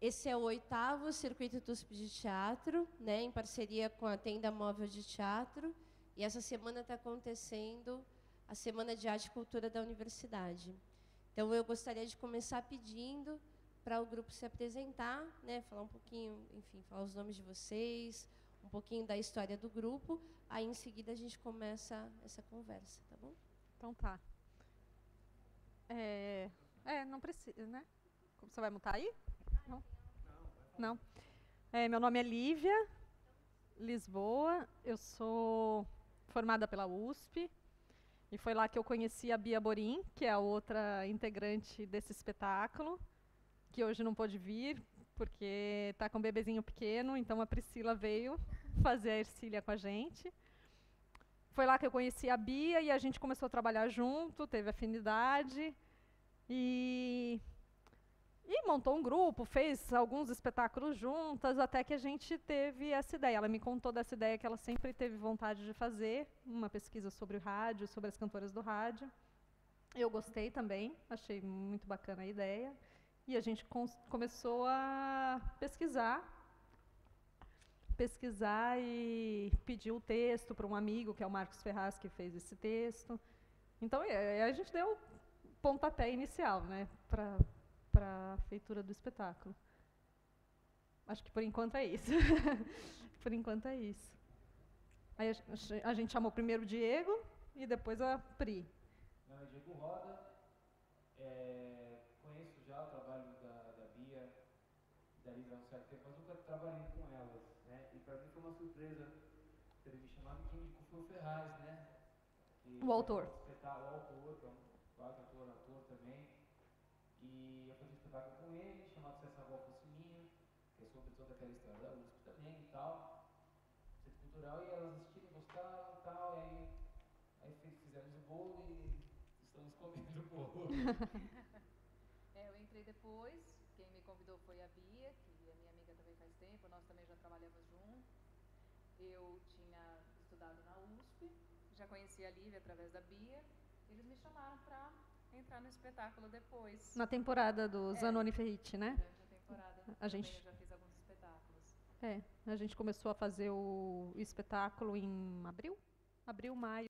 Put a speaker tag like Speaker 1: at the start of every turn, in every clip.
Speaker 1: Esse é o 8º Circuito TUSP de Teatro, né, em parceria com a Tenda Móvel de Teatro. E essa semana está acontecendo a Semana de Arte e Cultura da Universidade. Então, eu gostaria de começar pedindo para o grupo se apresentar, né, falar um pouquinho, enfim, falar os nomes de vocês, um pouquinho da história do grupo. Aí, em seguida, a gente começa essa conversa, tá bom?
Speaker 2: Então tá. Não precisa, né? Você vai mutar aí? Não? Não. Meu nome é Lívia Lisboa, eu sou formada pela USP, e foi lá que eu conheci a Bia Borim, que é a outra integrante desse espetáculo, que hoje não pôde vir, porque está com um bebezinho pequeno, então a Priscila veio fazer a Ercília com a gente. Foi lá que eu conheci a Bia e a gente começou a trabalhar junto, teve afinidade e montou um grupo, fez alguns espetáculos juntas, até que a gente teve essa ideia. Ela me contou dessa ideia que ela sempre teve vontade de fazer, uma pesquisa sobre o rádio, sobre as cantoras do rádio. Eu gostei também, achei muito bacana a ideia. E a gente começou a pesquisar e pediu o texto para um amigo, que é o Marcos Ferraz, que fez esse texto. Então, a gente deu o pontapé inicial, né, para a feitura do espetáculo. Acho que por enquanto é isso. Por enquanto é isso. Aí a gente chamou primeiro o Diego e depois a Pri.
Speaker 3: Meu nome é Diego Roda, conheço já o trabalho da Bia e da Lívia há um certo tempo, mas nunca trabalhei com elas, né? E para mim foi uma surpresa ter me chamado, e quem me indicou foi o Ferraz, né?
Speaker 2: O autor.
Speaker 3: O autor, que é um quase ator também. E eu fiz um espetáculo com ele, chamado Se Essa Avó Fosse Minha, que é sobre toda aquela história da USP também e tal, centro cultural, e elas assistiram, gostaram e tal, e aí fizemos o bolo e estamos comendo o bolo.
Speaker 4: Eu entrei depois, quem me convidou foi a Bia, que é minha amiga também faz tempo, nós também já trabalhamos juntos. Eu tinha estudado na USP, já conhecia a Lívia através da Bia, eles me chamaram para entrar no espetáculo depois.
Speaker 2: Na temporada do Zanoni Ferriti, né?
Speaker 4: Durante a temporada também eu já fiz alguns espetáculos.
Speaker 2: A gente começou a fazer o espetáculo em abril, maio.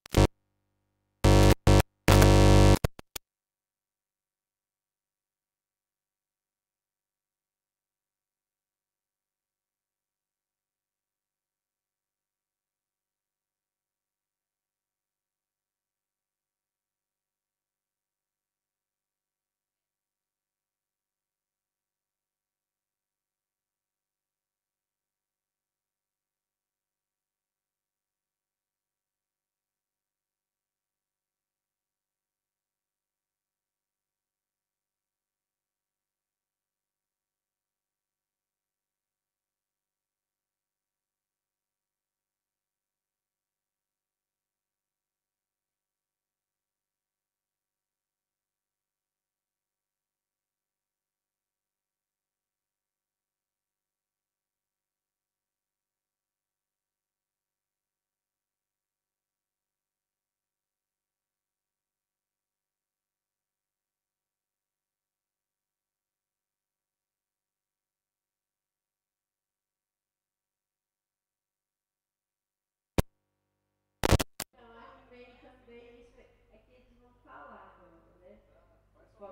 Speaker 3: É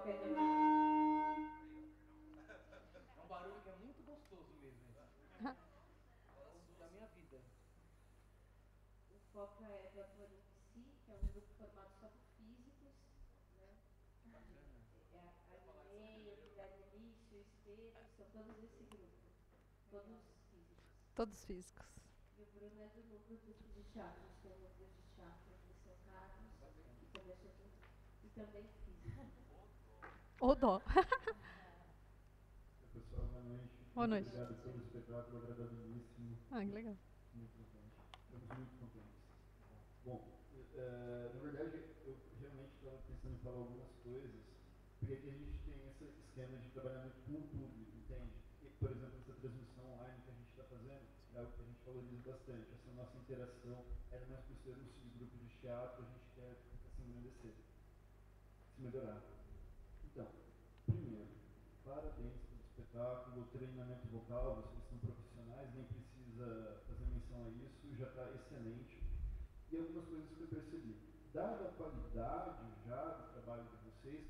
Speaker 3: um barulho que é muito gostoso mesmo esse. É o da minha vida.
Speaker 1: O foco é do ator em si, que é um grupo formado só por físicos, né?
Speaker 3: Bacana.
Speaker 1: A Linei, o Guilherme Lício, o Esteves, são todos desse grupo. Todos físicos.
Speaker 2: Todos físicos.
Speaker 1: E o Bruno é do núcleo de teatro. A gente tem um núcleo de teatro aqui em São Carlos, e também físico.
Speaker 2: Ô dó.
Speaker 5: Pessoal, boa noite.
Speaker 2: Boa noite.
Speaker 5: Obrigado pelo espetáculo, agradabilíssimo.
Speaker 2: Que legal.
Speaker 5: Muito contente. Estamos muito contentes. Bom, na verdade, eu realmente estava pensando em falar algumas coisas, porque aqui a gente tem esse esquema de trabalhar muito com o público, entende? E, por exemplo, essa transmissão online que a gente está fazendo, é algo que a gente valoriza bastante. Essa nossa interação, ainda mais por ser um subgrupo de teatro, a gente quer assim, engrandecer, se melhorar. Então, primeiro, parabéns pelo espetáculo, o treinamento vocal, vocês são profissionais, nem precisa fazer menção a isso, já está excelente. E algumas coisas que eu percebi. Dada a qualidade já do trabalho de vocês,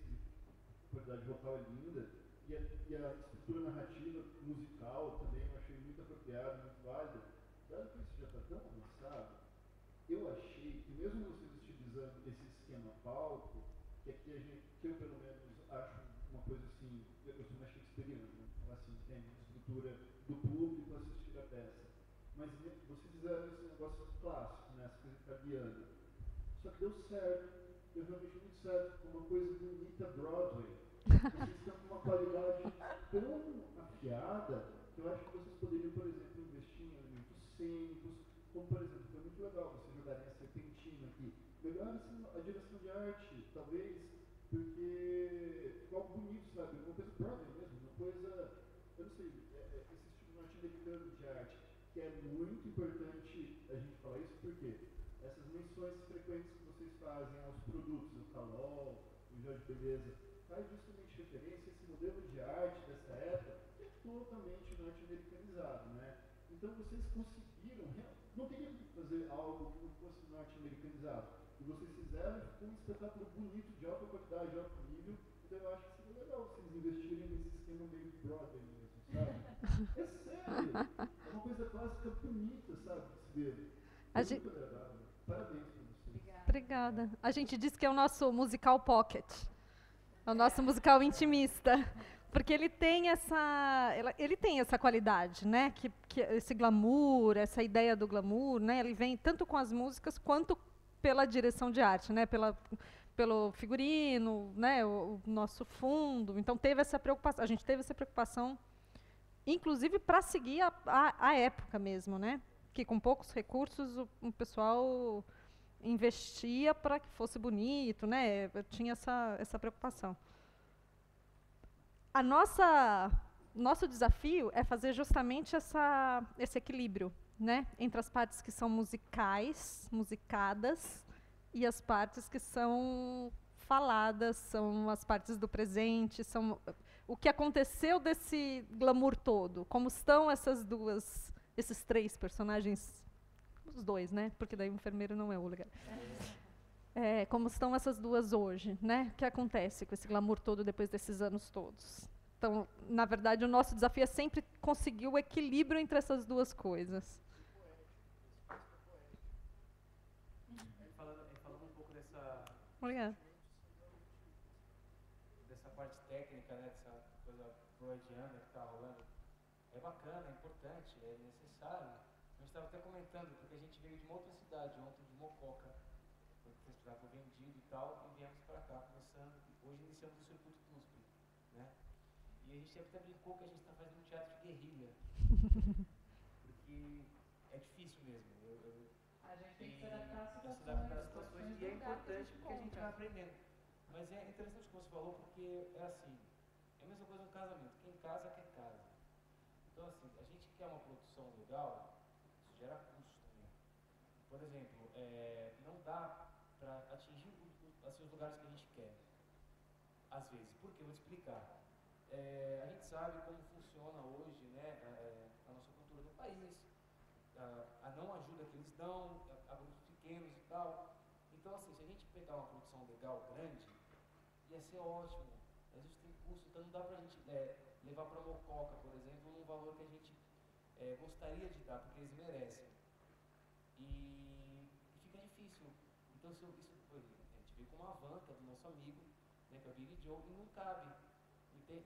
Speaker 5: que a qualidade vocal é linda, e a estrutura narrativa musical também eu achei muito apropriada, muito válida, dado que isso já está tão avançado, eu achei que mesmo vocês utilizando esse esquema palco, que aqui que eu pelo menos acho uma coisa assim, eu sou mais shakespeariano, né? Assim, tem a estrutura do público assistir a peça. Mas vocês fizeram esse negócio clássico, né? Essa coisa italiana. Só que deu certo, deu realmente muito certo, uma coisa bonita Broadway. Vocês estão com uma qualidade tão afiada que eu acho que vocês poderiam, por exemplo, investir em elementos cênicos, como por exemplo, foi muito legal vocês jogarem a serpentina aqui. Melhor assim, a direção de arte, talvez, porque ficou algo bonito, sabe? Uma coisa Broadway mesmo, uma coisa, eu não sei, esse estilo norte-americano de arte, que é muito importante a gente falar isso, porque essas menções frequentes que vocês fazem aos produtos, o Calol, o Jorge Beleza, faz justamente referência a esse modelo de arte dessa época, que é totalmente norte-americanizado, né? Então vocês conseguiram, não teria que fazer algo que não fosse norte-americanizado, e vocês fizeram um espetáculo bonito, de alta qualidade, de alto nível, então eu acho que seria legal vocês investirem nesse esquema meio Broadway mesmo, sabe? É sério, é uma coisa clássica bonita, sabe, de se ver. É muito agradável. Parabéns para vocês.
Speaker 2: Obrigada. A gente diz que é o nosso musical pocket. É o nosso musical intimista. Porque ele tem essa qualidade, né? Que esse glamour, essa ideia do glamour, né? Ele vem tanto com as músicas quanto pela direção de arte, né? Pelo figurino, né? O nosso fundo. Então teve essa preocupação. A gente teve essa preocupação, inclusive para seguir a época mesmo, né? Que com poucos recursos o pessoal investia para que fosse bonito, né? Tinha essa preocupação. Nosso desafio é fazer justamente esse equilíbrio, né? Entre as partes que são musicais, musicadas, e as partes que são faladas, são as partes do presente, são o que aconteceu desse glamour todo, como estão esses três personagens, os dois, né? Porque daí o enfermeiro não é o lugar. Como estão essas duas hoje, né? O que acontece com esse glamour todo depois desses anos todos? Então, na verdade, o nosso desafio é sempre conseguir o equilíbrio entre essas duas coisas.
Speaker 3: Falando um pouco dessa
Speaker 2: Obrigada.
Speaker 3: parte técnica, né? Dessa coisa freudiana que está rolando, é bacana, é importante, é necessário. A gente estava até comentando, porque a gente veio de uma outra cidade ontem, de Mococa, foi um espetáculo vendido e tal, e viemos para cá, hoje iniciamos o circuito CUSP, né? E a gente até brincou que a gente está fazendo um teatro de guerrilha, porque é difícil mesmo.
Speaker 4: A gente tem que se adaptar às
Speaker 3: situações, e é importante porque a gente vai aprendendo. Mas é interessante o que você falou, porque é assim, é a mesma coisa no casamento, quem casa quer casa. Então assim, a gente quer uma produção legal, isso gera custo também. Por exemplo, não dá para atingir assim, os lugares que a gente quer, às vezes. Por quê? Eu vou te explicar. A gente sabe como funciona hoje, né, a nossa cultura do país, a não ajuda que eles dão, a grupos pequenos e tal. Então assim, se a gente pegar uma produção legal, grande, ia ser ótimo, mas isso tem custo, então não dá pra gente levar pra Mococa, por exemplo, num valor que a gente gostaria de dar, porque eles merecem. E fica difícil. Então isso a gente veio com uma van, que é do nosso amigo, né, que é o Billy Joe, e não cabe,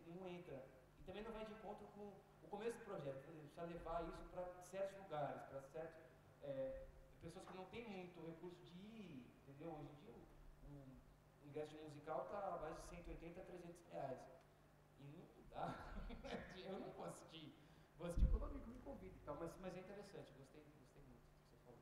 Speaker 3: não entra. E também não vai de encontro com o começo do projeto, por exemplo, precisa levar isso para certos lugares, para certas pessoas que não têm muito recurso de ir, entendeu? Hoje em dia o ingresso musical está mais de 180 a 300 reais. E não dá. Eu não vou assistir. Vou assistir quando o amigo me convida e tal. Mas é interessante, gostei muito do que você falou.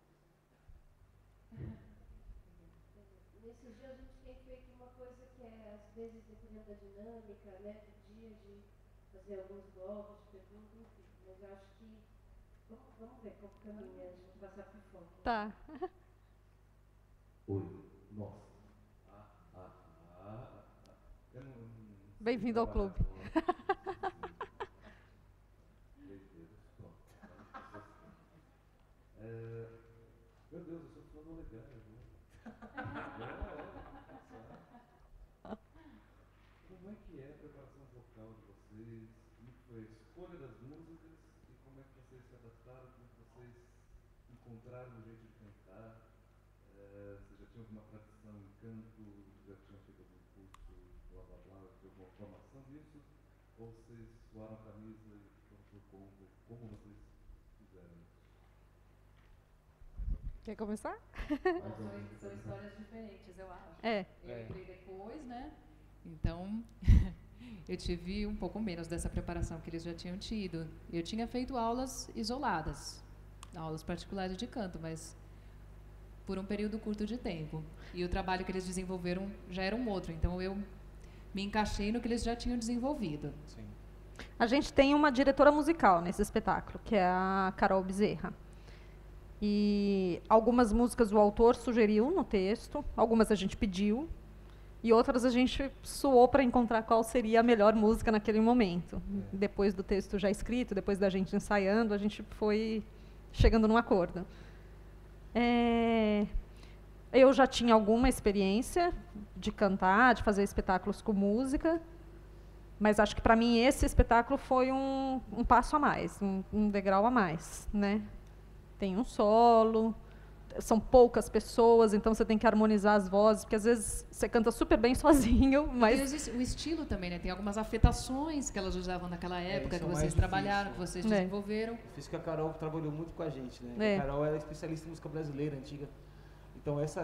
Speaker 1: Nesses dias a gente tem feito uma coisa que às vezes, dependendo da dinâmica, né, do dia, de fazer alguns blocos de perguntas, enfim. Mas eu acho que vamos ver como caminha a gente passar por fora.
Speaker 2: Tá.
Speaker 5: Oi, nossa.
Speaker 2: Bem-vindo ao clube.
Speaker 5: Meu Deus, eu sou fã do Olegário, viu? Como é que é a preparação vocal de vocês? Como foi a escolha das músicas? E como é que vocês se adaptaram? Como é que vocês encontraram um jeito de cantar? Você já tinha alguma tradição em canto? Já tinha feito algum curso, blá blá blá, de alguma formação disso? Ou vocês suaram a camisa e foram por conta? Como vocês fizeram isso?
Speaker 2: Quer começar?
Speaker 4: São histórias diferentes, eu acho.
Speaker 2: É.
Speaker 4: Eu entrei depois, né? Então, eu tive um pouco menos dessa preparação que eles já tinham tido. Eu tinha feito aulas isoladas, aulas particulares de canto, mas por um período curto de tempo. E o trabalho que eles desenvolveram já era um outro, então eu me encaixei no que eles já tinham desenvolvido.
Speaker 3: Sim.
Speaker 2: A gente tem uma diretora musical nesse espetáculo, que é a Carol Bezerra. E algumas músicas o autor sugeriu no texto, algumas a gente pediu, e outras a gente suou para encontrar qual seria a melhor música naquele momento. Depois do texto já escrito, depois da gente ensaiando, a gente foi chegando num acordo. Eu já tinha alguma experiência de cantar, de fazer espetáculos com música, mas acho que para mim esse espetáculo foi um passo a mais, um degrau a mais, né? Tem um solo, são poucas pessoas, então você tem que harmonizar as vozes, porque às vezes você canta super bem sozinho, mas...
Speaker 4: E o estilo também, né? Tem algumas afetações que elas usavam naquela época, que
Speaker 6: isso é o
Speaker 4: vocês
Speaker 6: mais
Speaker 4: trabalharam, que
Speaker 6: difícil.
Speaker 4: vocês desenvolveram.
Speaker 6: Fiz que a Carol trabalhou muito com a gente, né? A Carol era especialista em música brasileira antiga. Então essa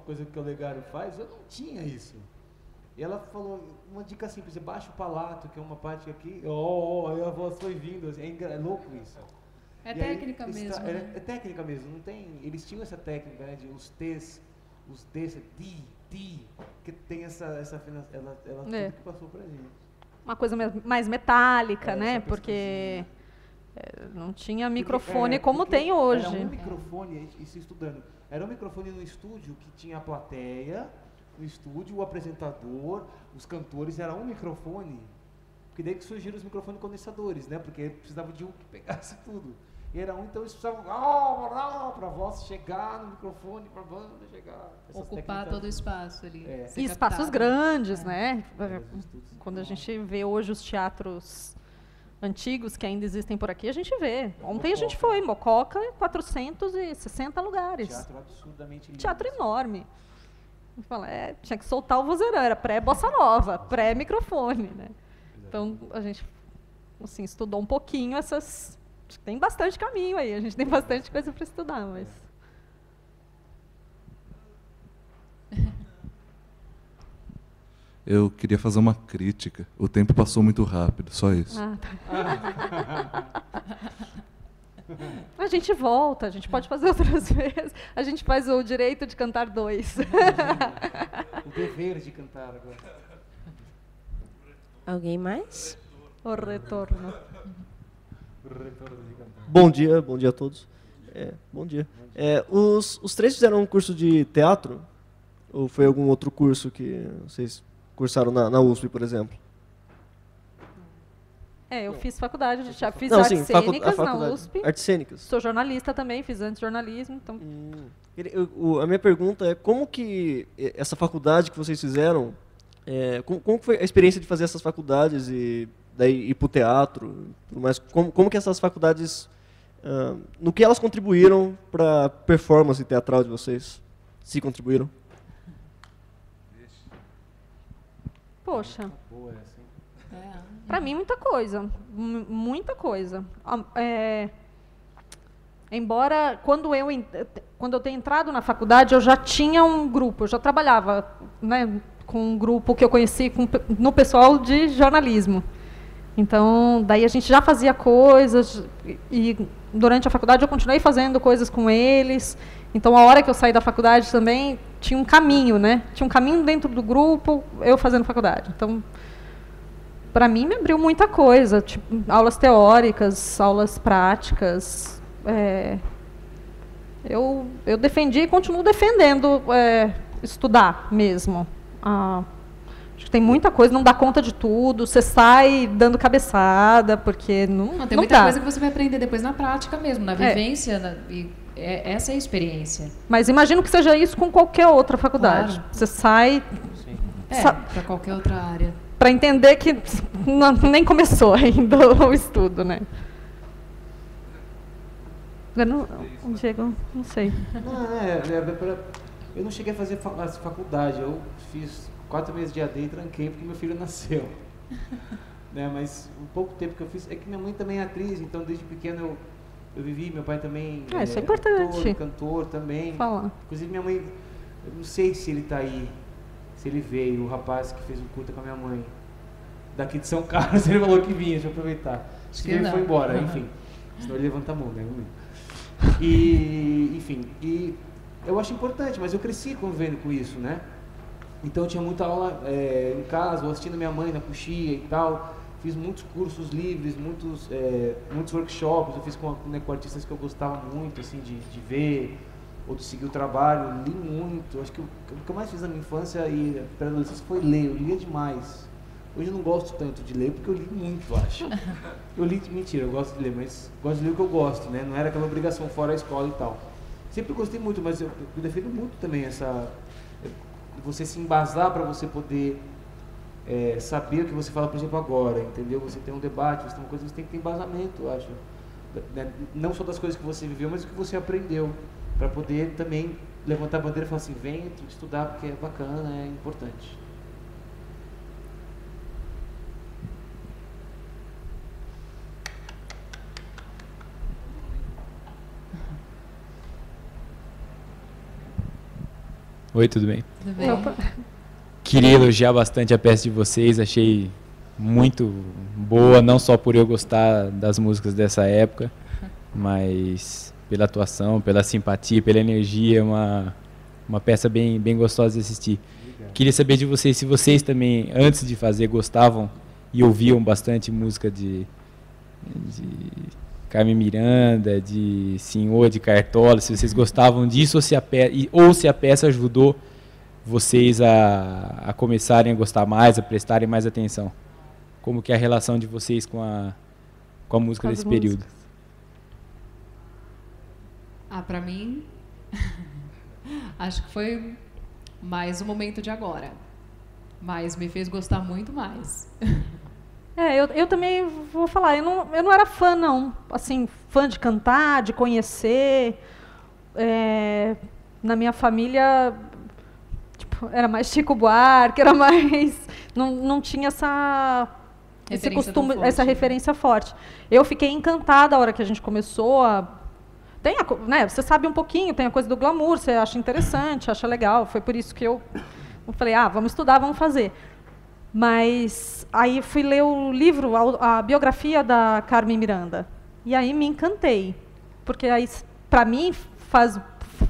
Speaker 6: coisa que o Olegário faz, eu não tinha isso. E ela falou uma dica simples, baixa o palato, que é uma parte aqui, aí a voz foi vindo, assim, é louco isso.
Speaker 4: É técnica mesmo.
Speaker 6: É técnica mesmo, não tem. Eles tinham essa técnica, né, de os T's, que tem essa afinação, ela tudo que passou pra gente.
Speaker 2: Uma coisa mais metálica, né? Porque não tinha microfone como tem hoje.
Speaker 6: Era um microfone, isso estudando. Era um microfone no estúdio que tinha a plateia, no estúdio, o apresentador, os cantores, era um microfone. Porque daí que surgiram os microfones condensadores, né? Porque precisava de um que pegasse tudo. E era um, então eles precisavam para a voz chegar no microfone, para a banda chegar.
Speaker 4: Ocupar todo o espaço ali.
Speaker 2: E espaços grandes, né? Quando a gente vê hoje os teatros antigos que ainda existem por aqui, a gente vê. Ontem a gente foi em Mococa, 460 lugares.
Speaker 6: Teatro absurdamente lindo.
Speaker 2: Teatro enorme. Tinha que soltar o vozeirão, era pré-bossa nova, pré-microfone, né? Então, a gente assim, estudou um pouquinho essas... Tem bastante caminho aí, a gente tem bastante coisa para estudar, mas...
Speaker 7: Eu queria fazer uma crítica. O tempo passou muito rápido, só isso.
Speaker 2: A gente volta, a gente pode fazer outras vezes. A gente faz o direito de cantar 2.
Speaker 6: O dever de cantar agora.
Speaker 1: Alguém mais?
Speaker 2: O retorno.
Speaker 8: Bom dia a todos. Bom dia. Os três fizeram um curso de teatro? Ou foi algum outro curso que vocês cursaram na USP, por exemplo?
Speaker 2: Eu fiz faculdade de teatro, fiz artes cênicas na USP.
Speaker 8: Artes cênicas.
Speaker 2: Sou jornalista também, fiz antes jornalismo. Então...
Speaker 8: A minha pergunta é como que essa faculdade que vocês fizeram, como foi a experiência de fazer essas faculdades e daí ir para o teatro, mas como que essas faculdades, no que elas contribuíram para a performance teatral de vocês? Se contribuíram?
Speaker 2: Poxa, para mim muita coisa, muita coisa. Embora quando eu tenho entrado na faculdade eu já tinha um grupo, eu já trabalhava, né, com um grupo que eu conheci no pessoal de jornalismo. Então, daí a gente já fazia coisas e durante a faculdade eu continuei fazendo coisas com eles. Então, a hora que eu saí da faculdade também tinha um caminho, né? Tinha um caminho dentro do grupo, eu fazendo faculdade. Então, para mim, me abriu muita coisa, tipo, aulas teóricas, aulas práticas. Eu defendi e continuo defendendo estudar mesmo. Acho que tem muita coisa, não dá conta de tudo, você sai dando cabeçada, porque não
Speaker 4: tem
Speaker 2: não
Speaker 4: muita
Speaker 2: dá.
Speaker 4: coisa que você vai aprender depois na prática mesmo, na vivência, essa é a experiência.
Speaker 2: Mas imagino que seja isso com qualquer outra faculdade.
Speaker 4: Claro.
Speaker 2: Você sai
Speaker 4: Para qualquer outra área.
Speaker 2: para entender que nem começou ainda o estudo, né? Diego, não sei.
Speaker 6: Eu não cheguei a fazer faculdade, eu fiz 4 meses de AD e tranquei porque meu filho nasceu. Né, mas o pouco tempo que eu fiz, é que minha mãe também é atriz, então desde pequeno eu vivi, meu pai também
Speaker 2: Isso é importante.
Speaker 6: ator, cantor também.
Speaker 2: Falar.
Speaker 6: Inclusive minha mãe, eu não sei se ele tá aí, se ele veio, o rapaz que fez o curta com a minha mãe, daqui de São Carlos, ele falou que vinha, deixa eu aproveitar. Se ele foi embora, enfim. Senão ele levanta a mão, né? E, enfim, e eu acho importante, mas eu cresci convivendo com isso, né? Então eu tinha muita aula em casa, ou assistindo minha mãe na coxia e tal. Fiz muitos cursos livres, muitos workshops. Eu fiz com artistas que eu gostava muito, assim, de ver ou de seguir o trabalho. Li muito. Acho que o que eu mais fiz na minha infância e pré-adolescência foi ler. Eu lia demais. Hoje eu não gosto tanto de ler porque eu li muito, acho. Eu li, mentira, eu gosto de ler, mas gosto de ler o que eu gosto, né? Não era aquela obrigação fora a escola e tal. Sempre gostei muito, mas eu defendo muito também essa... Você se embasar para você poder saber o que você fala, por exemplo, agora, entendeu? Você tem um debate, você tem uma coisa, você tem que ter embasamento, eu acho. Não só das coisas que você viveu, mas o que você aprendeu, para poder também levantar a bandeira e falar assim, vem estudar porque é bacana, é importante.
Speaker 9: Oi, tudo bem?
Speaker 4: Tudo bem?
Speaker 9: Queria elogiar bastante a peça de vocês, achei muito boa, não só por eu gostar das músicas dessa época, mas pela atuação, pela simpatia, pela energia, uma peça bem gostosa de assistir. Obrigado. Queria saber de vocês, se vocês também, antes de fazer, gostavam e ouviam bastante música de Carmen Miranda, de Senhor, de Cartola, se vocês gostavam disso ou se a peça ajudou vocês a começarem a gostar mais, a prestarem mais atenção. Como que é a relação de vocês com a música desse período?
Speaker 4: Para mim, acho que foi mais o momento de agora. Mas me fez gostar muito mais.
Speaker 2: Eu também vou falar, eu não era fã, não. Assim, fã de cantar, de conhecer. Na minha família, tipo, era mais Chico Buarque, era mais... Não tinha esse costume, essa referência forte. Eu fiquei encantada a hora que a gente começou a... né, você sabe um pouquinho, tem a coisa do glamour, você acha interessante, acha legal. Foi por isso que eu falei, vamos estudar, vamos fazer. Mas aí fui ler o livro, a biografia da Carmen Miranda. E aí me encantei. Porque aí, para mim,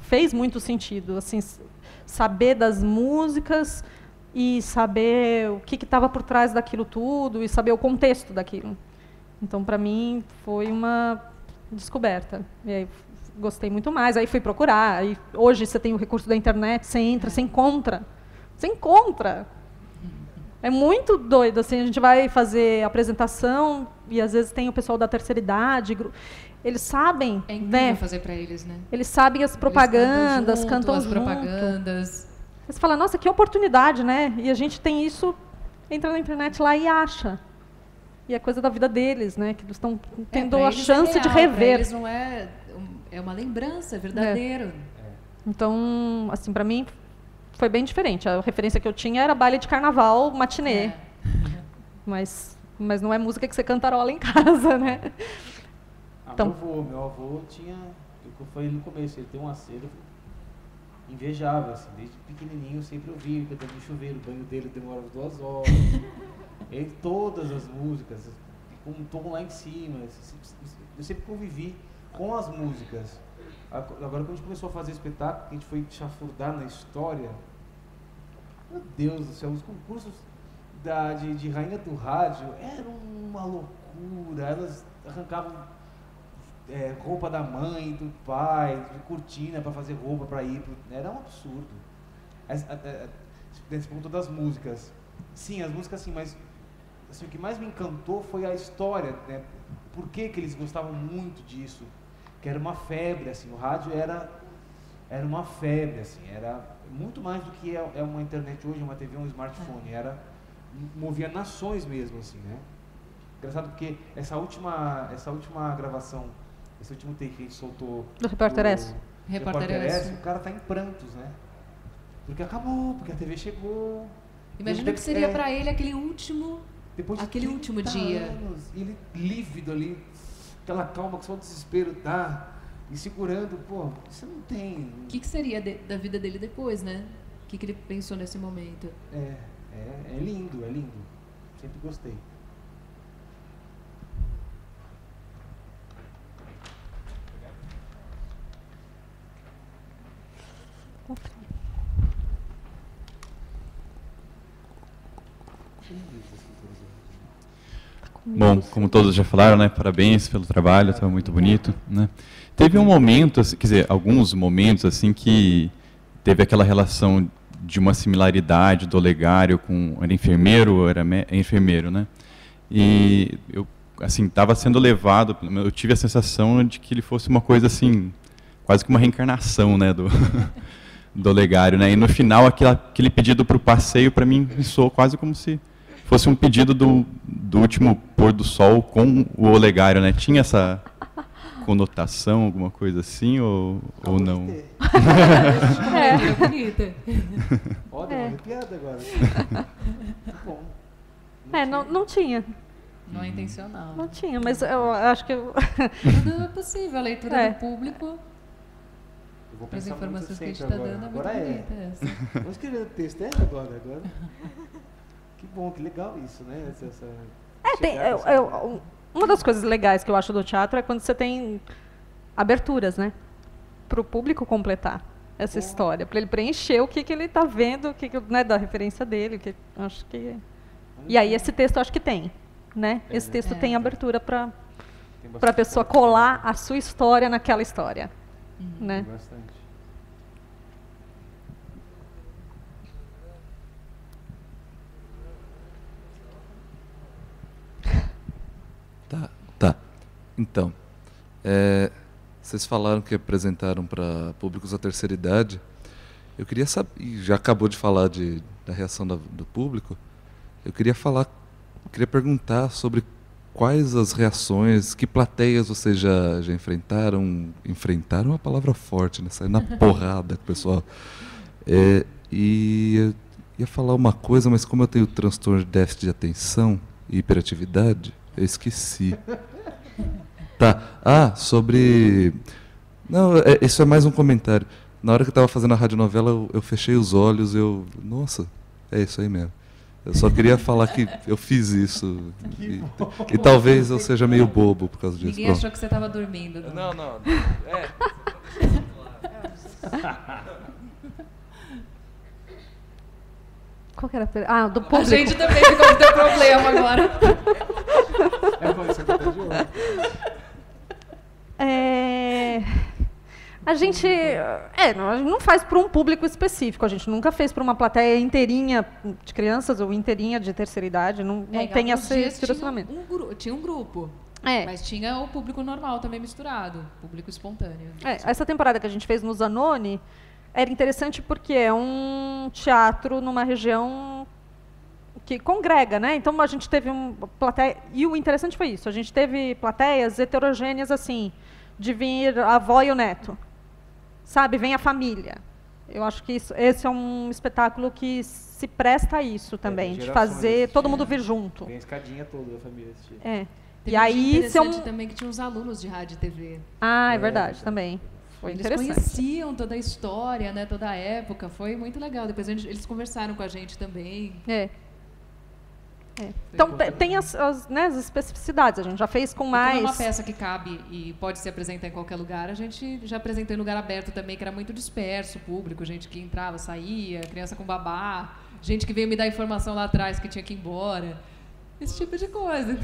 Speaker 2: fez muito sentido. Assim, saber das músicas e saber o que estava por trás daquilo tudo e saber o contexto daquilo. Então, para mim, foi uma descoberta. E aí, gostei muito mais. Aí fui procurar. Aí, hoje você tem o recurso da internet, você entra, você encontra. Você encontra. É muito doido, assim, a gente vai fazer apresentação e às vezes tem o pessoal da terceira idade, eles sabem,
Speaker 4: é incrível,
Speaker 2: né?
Speaker 4: Fazer para eles, né?
Speaker 2: Eles sabem as propagandas, cantam
Speaker 4: as
Speaker 2: junto.
Speaker 4: propagandas.
Speaker 2: Você fala, nossa, que oportunidade, né? E a gente tem isso, entra na internet lá e acha. E é coisa da vida deles, né? Que eles estão tendo a chance de rever.
Speaker 4: Para eles não é uma lembrança, é verdadeiro.
Speaker 2: Então, assim, para mim foi bem diferente. A referência que eu tinha era baile de carnaval, matinê. Mas não é música que você cantarola em casa, né?
Speaker 6: Então, meu avô tinha, eu falei no começo, ele tem um acervo invejável, assim, desde pequenininho eu sempre ouvi, cantando no chuveiro, o banho dele demora 2 horas. E todas as músicas, com um tom lá em cima, eu sempre convivi com as músicas. Agora, quando a gente começou a fazer espetáculo, a gente foi chafurdar na história, meu Deus do céu, os concursos de rainha do rádio eram uma loucura. Elas arrancavam roupa da mãe, do pai, de cortina para fazer roupa para ir. Era um absurdo. Nesse ponto das músicas. Sim, as músicas sim, mas assim, o que mais me encantou foi a história, né? Por que eles gostavam muito disso? Que era uma febre, assim, o rádio era uma febre, assim, era muito mais do que é uma internet hoje, uma TV, um smartphone, movia nações mesmo, assim, né? Engraçado porque essa última gravação, esse último take que a gente soltou
Speaker 2: do Repórter S.
Speaker 6: O cara tá em prantos, né? Porque acabou, porque a TV chegou.
Speaker 10: Imagina que seria para ele aquele último dia.
Speaker 6: Anos, ele lívido ali, aquela calma que só o desespero dá, e segurando, pô, isso não tem.
Speaker 10: O que seria da vida dele depois, né? O que ele pensou nesse momento?
Speaker 6: É lindo, é lindo. Sempre gostei.
Speaker 11: Bom, como todos já falaram, né, parabéns pelo trabalho, estava muito bonito, né. Teve um momento, assim, quer dizer, alguns momentos assim que teve aquela relação de uma similaridade do Olegário com era enfermeiro, enfermeiro, né. E eu assim estava sendo levado, eu tive a sensação de que ele fosse uma coisa assim, quase que uma reencarnação, né, do Olegário, né. E no final aquele pedido para o passeio para mim soou quase como se fosse um pedido do último pôr do sol com o Olegário, né? Tinha essa conotação, alguma coisa assim, ou não?
Speaker 10: É bonita.
Speaker 6: Ó, deu uma arrepiada agora. Bom.
Speaker 2: Não tinha.
Speaker 10: Não é intencional.
Speaker 2: Não tinha, mas eu acho que...
Speaker 10: Tudo é possível, a leitura do público...
Speaker 6: As
Speaker 10: informações que a gente está dando é muito bonita essa.
Speaker 6: Vamos escrever o texto agora. Que bom, que legal isso, né?
Speaker 2: Uma das coisas legais que eu acho do teatro é quando você tem aberturas, né? Para o público completar essa história, para ele preencher o que ele está vendo, né, da referência dele. Acho que... E aí esse texto eu acho que tem, né? Esse texto tem abertura para a pessoa colar a sua história naquela história, né?
Speaker 6: Tem bastante.
Speaker 7: Tá. Então, vocês falaram que apresentaram para públicos da terceira idade. Eu queria saber, já acabou de falar da reação do público. Eu queria perguntar sobre quais as reações, que plateias vocês já enfrentaram. Enfrentaram é uma palavra forte, né? Saiu na porrada com o pessoal. E eu ia falar uma coisa, mas como eu tenho transtorno de déficit de atenção e hiperatividade, eu esqueci. Tá. Sobre... Não, isso é mais um comentário. Na hora que eu estava fazendo a radionovela, eu fechei os olhos, nossa, é isso aí mesmo. Eu só queria falar que eu fiz isso. E talvez eu seja meio bobo por causa disso.
Speaker 10: Ninguém achou que você estava dormindo.
Speaker 7: Não.
Speaker 2: Qual que era a pergunta? Do público.
Speaker 10: A gente também ficou com teu problema agora.
Speaker 2: A gente não faz para um público específico. A gente nunca fez para uma plateia inteirinha de crianças ou inteirinha de terceira idade. Não tem esse direcionamento.
Speaker 10: Tinha um grupo. Mas tinha o público normal também misturado, público espontâneo.
Speaker 2: Essa temporada que a gente fez no Zanoni era interessante porque é um teatro numa região que congrega, né? Então a gente teve uma plateia, e o interessante foi isso, a gente teve plateias heterogêneas assim, de vir a avó e o neto, sabe? Vem a família. Eu acho que esse é um espetáculo que se presta a isso também, de fazer todo mundo vir junto.
Speaker 6: Tem a escadinha toda da família assistir.
Speaker 2: E aí
Speaker 10: interessante também que tinha uns alunos de rádio e TV.
Speaker 2: É verdade, também. Foi
Speaker 10: eles
Speaker 2: interessante.
Speaker 10: conheciam toda a história, né, toda a época, foi muito legal. Depois eles conversaram com a gente também.
Speaker 2: Então tem as especificidades, a gente já fez com mais...
Speaker 10: Como é uma peça que cabe e pode se apresentar em qualquer lugar, a gente já apresentou em lugar aberto também, que era muito disperso o público, gente que entrava, saía, criança com babá, gente que veio me dar informação lá atrás que tinha que ir embora, esse tipo de coisa.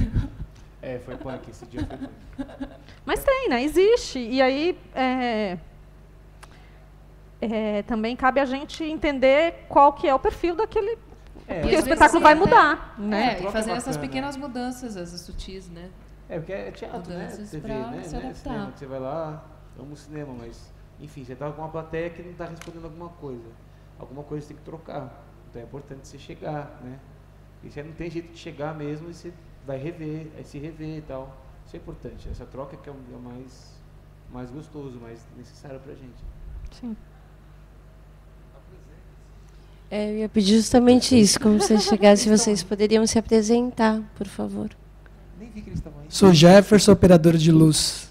Speaker 6: Foi punk, esse dia foi punk.
Speaker 2: Mas tem, né? Existe. E aí também cabe a gente entender qual que é o perfil daquele Porque o espetáculo vai mudar, né?
Speaker 10: E fazer essas pequenas mudanças, essas sutis, né?
Speaker 6: Porque é teatro,
Speaker 10: mudanças,
Speaker 6: né? TV,
Speaker 10: pra
Speaker 6: né?
Speaker 10: se
Speaker 6: Não é
Speaker 10: adaptar.
Speaker 6: cinema, que você vai lá, amo o cinema, mas, enfim, você tá com uma plateia que não está respondendo alguma coisa. Alguma coisa você tem que trocar. Então é importante você chegar, né? E você não tem jeito de chegar mesmo e você vai rever, aí se rever e tal. Isso é importante. Essa troca que é o mais gostoso, mais necessário pra gente.
Speaker 2: Sim.
Speaker 1: Eu ia pedir justamente isso. Como você chegasse, vocês poderiam se apresentar, por favor.
Speaker 6: Nem vi que eles estavam aí.
Speaker 12: Sou Jefferson, operadora de luz.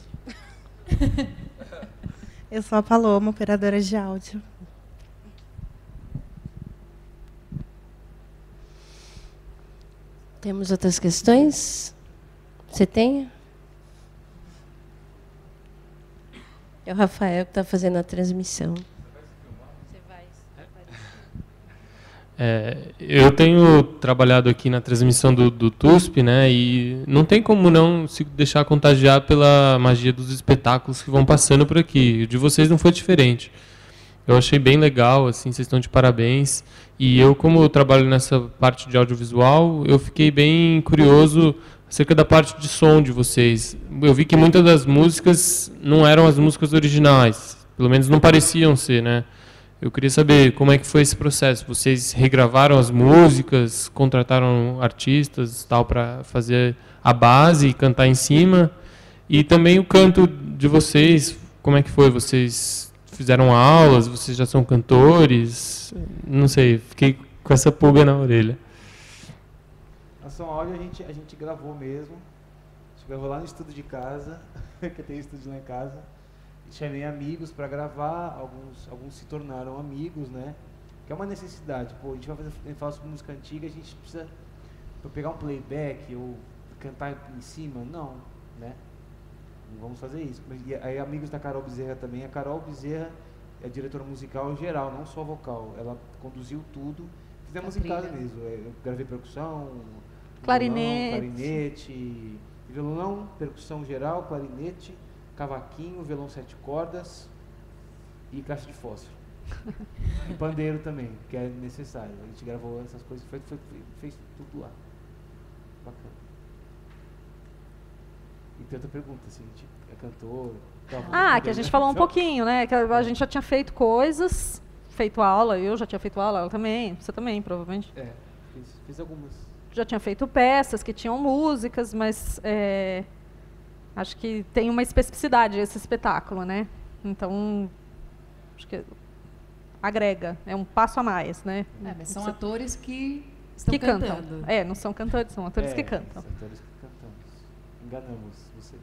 Speaker 13: Eu sou a Paloma, operadora de áudio.
Speaker 1: Temos outras questões? Você tem? É o Rafael que está fazendo a transmissão.
Speaker 14: Eu tenho trabalhado aqui na transmissão do TUSP, né, e não tem como não se deixar contagiar pela magia dos espetáculos que vão passando por aqui. O de vocês não foi diferente. Eu achei bem legal, assim, vocês estão de parabéns. E eu, como eu trabalho nessa parte de audiovisual, eu fiquei bem curioso acerca da parte de som de vocês. Eu vi que muitas das músicas não eram as músicas originais, pelo menos não pareciam ser, né? Eu queria saber como é que foi esse processo. Vocês regravaram as músicas, contrataram artistas tal para fazer a base e cantar em cima? E também o canto de vocês, como é que foi? Vocês fizeram aulas? Vocês já são cantores? Não sei, fiquei com essa pulga na orelha.
Speaker 6: A som áudio a gente gravou mesmo. A gente gravou lá no estúdio de casa, que tem estúdio lá em casa. Chamei amigos para gravar, alguns se tornaram amigos, né? Que é uma necessidade. Pô, a gente vai fazer música antiga, a gente precisa pegar um playback ou cantar em cima, não, né? Não vamos fazer isso. E aí amigos da Carol Bezerra também. A Carol Bezerra é a diretora musical geral, não só vocal. Ela conduziu tudo. Fizemos em casa mesmo. Eu gravei percussão, clarinete, violão, percussão geral, clarinete, cavaquinho, violão 7 cordas e caixa de fósforo. E pandeiro também, que é necessário. A gente gravou essas coisas, fez tudo lá. Bacana. E tem outra pergunta, se a gente é cantor...
Speaker 2: Que a gente falou um pouquinho, né? Que a gente já tinha feito coisas, feito aula, eu já tinha feito aula, ela também, você também, provavelmente.
Speaker 6: Fiz algumas.
Speaker 2: Já tinha feito peças que tinham músicas, mas... acho que tem uma especificidade esse espetáculo, né? Então, acho que agrega, é um passo a mais, né?
Speaker 10: Mas são atores que estão cantando.
Speaker 2: Cantam. Não são cantores, são atores que cantam.
Speaker 6: São atores que cantamos. Enganamos você.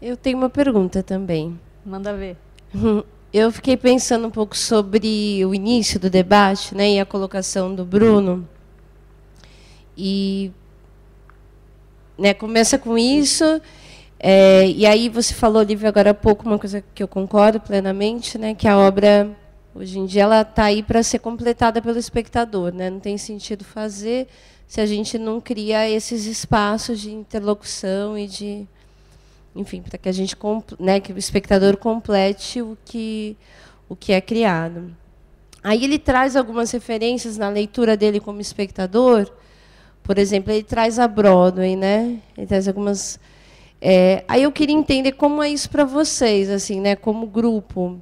Speaker 1: Eu tenho uma pergunta também.
Speaker 2: Manda ver.
Speaker 1: Eu fiquei pensando um pouco sobre o início do debate, né, e a colocação do Bruno. E começa com isso, e aí você falou, Lívia, agora há pouco, uma coisa que eu concordo plenamente, né, que a obra, hoje em dia, ela está aí para ser completada pelo espectador, né, não tem sentido fazer se a gente não cria esses espaços de interlocução e de, enfim, para que a gente, né, que o espectador complete o que é criado. Aí ele traz algumas referências na leitura dele como espectador. Por exemplo, ele traz a Broadway, né? Ele traz algumas... aí eu queria entender como é isso para vocês, assim, né? Como grupo.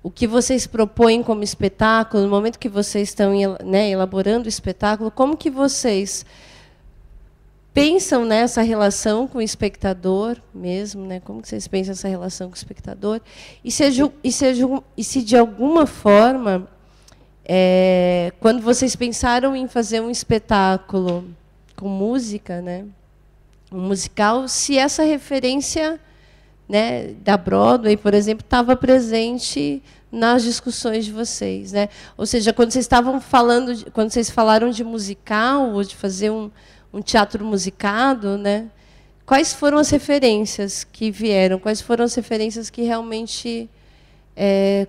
Speaker 1: O que vocês propõem como espetáculo, no momento que vocês estão, né, elaborando o espetáculo, como que vocês pensam nessa relação com o espectador mesmo, né? Como que vocês pensam essa relação com o espectador? E se de alguma forma... quando vocês pensaram em fazer um espetáculo com música, né, um musical, se essa referência, né, da Broadway, por exemplo, estava presente nas discussões de vocês, né? Ou seja, quando vocês estavam falando, quando vocês falaram de musical ou de fazer um teatro musicado, né, quais foram as referências que vieram? Quais foram as referências que realmente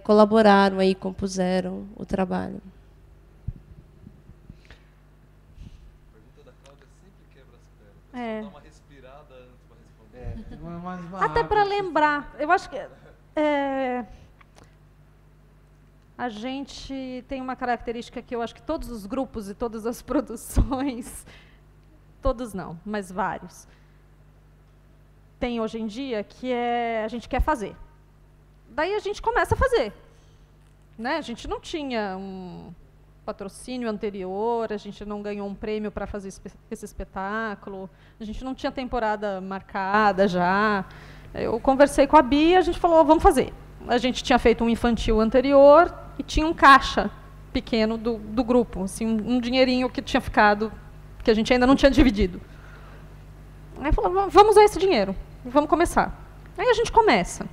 Speaker 1: colaboraram aí, compuseram o trabalho?
Speaker 7: A pergunta da Cláudia sempre quebra as pernas. Dá uma respirada antes para responder.
Speaker 2: Até para lembrar, eu acho que A gente tem uma característica que eu acho que todos os grupos e todas as produções, todos não, mas vários, tem hoje em dia, que é a gente quer fazer. Daí a gente começa a fazer. Né? A gente não tinha um patrocínio anterior, a gente não ganhou um prêmio para fazer esse espetáculo, a gente não tinha temporada marcada já. Eu conversei com a Bia, a gente falou, vamos fazer. A gente tinha feito um infantil anterior e tinha um caixa pequeno do grupo, assim, um dinheirinho que tinha ficado, que a gente ainda não tinha dividido. Aí falou, vamos usar esse dinheiro, vamos começar. Aí a gente começa.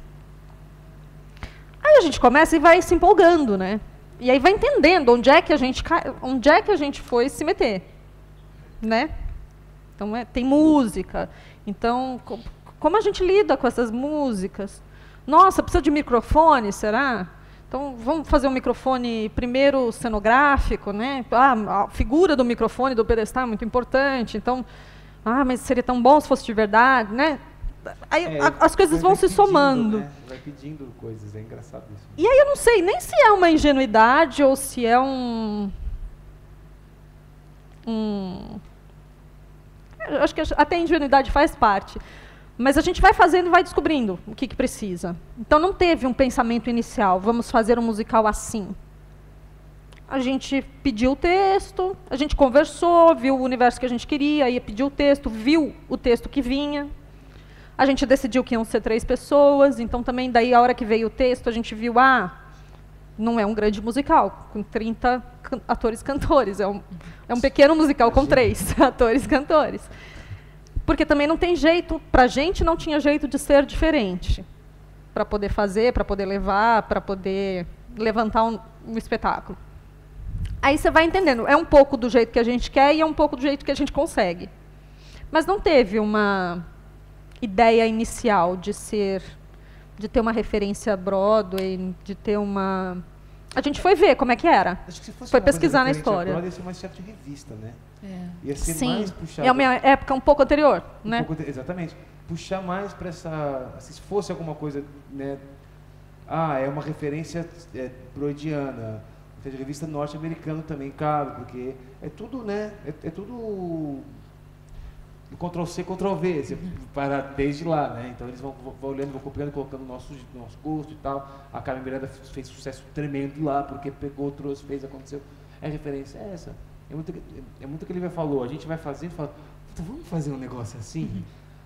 Speaker 2: Aí a gente começa e vai se empolgando, né? E aí vai entendendo onde é que a gente foi se meter, né? Então tem música. Então como a gente lida com essas músicas? Nossa, precisa de microfone, será? Então vamos fazer um microfone primeiro cenográfico, né? A figura do microfone do pedestal é muito importante. Então, mas seria tão bom se fosse de verdade, né? Aí as coisas vão se somando.
Speaker 6: Né? Vai pedindo coisas, é engraçado isso.
Speaker 2: E aí eu não sei nem se é uma ingenuidade ou se é eu acho que até a ingenuidade faz parte. Mas a gente vai fazendo e vai descobrindo o que precisa. Então não teve um pensamento inicial, vamos fazer um musical assim. A gente pediu o texto, a gente conversou, viu o universo que a gente queria, aí pediu o texto, viu o texto que vinha. A gente decidiu que iam ser 3 pessoas, então também daí a hora que veio o texto a gente viu, não é um grande musical, com 30 atores-cantores, é um pequeno musical com 3 atores-cantores. Porque também não tem jeito, para a gente não tinha jeito de ser diferente, para poder fazer, para poder levar, para poder levantar um espetáculo. Aí você vai entendendo, é um pouco do jeito que a gente quer e é um pouco do jeito que a gente consegue. Mas não teve uma ideia inicial de ter uma referência Broadway, de ter uma... A gente foi ver como é que era.
Speaker 6: Acho que se fosse
Speaker 2: foi pesquisar na história.
Speaker 6: Broadway, ia ser mais teatro de revista, né?
Speaker 2: Ia
Speaker 6: ser
Speaker 2: Sim.
Speaker 6: mais puxado.
Speaker 2: É uma época um pouco anterior, né?
Speaker 6: Exatamente. Puxar mais para essa... Se fosse alguma coisa, né? É uma referência broadiana. De revista norte-americana também cabe, porque é tudo, né? É tudo Ctrl-C, Ctrl-V, você para desde lá, né? Então eles vão olhando, vão copiando, colocando nosso gosto e tal. A Carmen Miranda fez sucesso tremendo lá, porque pegou, trouxe, fez, aconteceu. A referência é essa. É muito o que ele falou. A gente vai fazendo e fala, vamos fazer um negócio assim?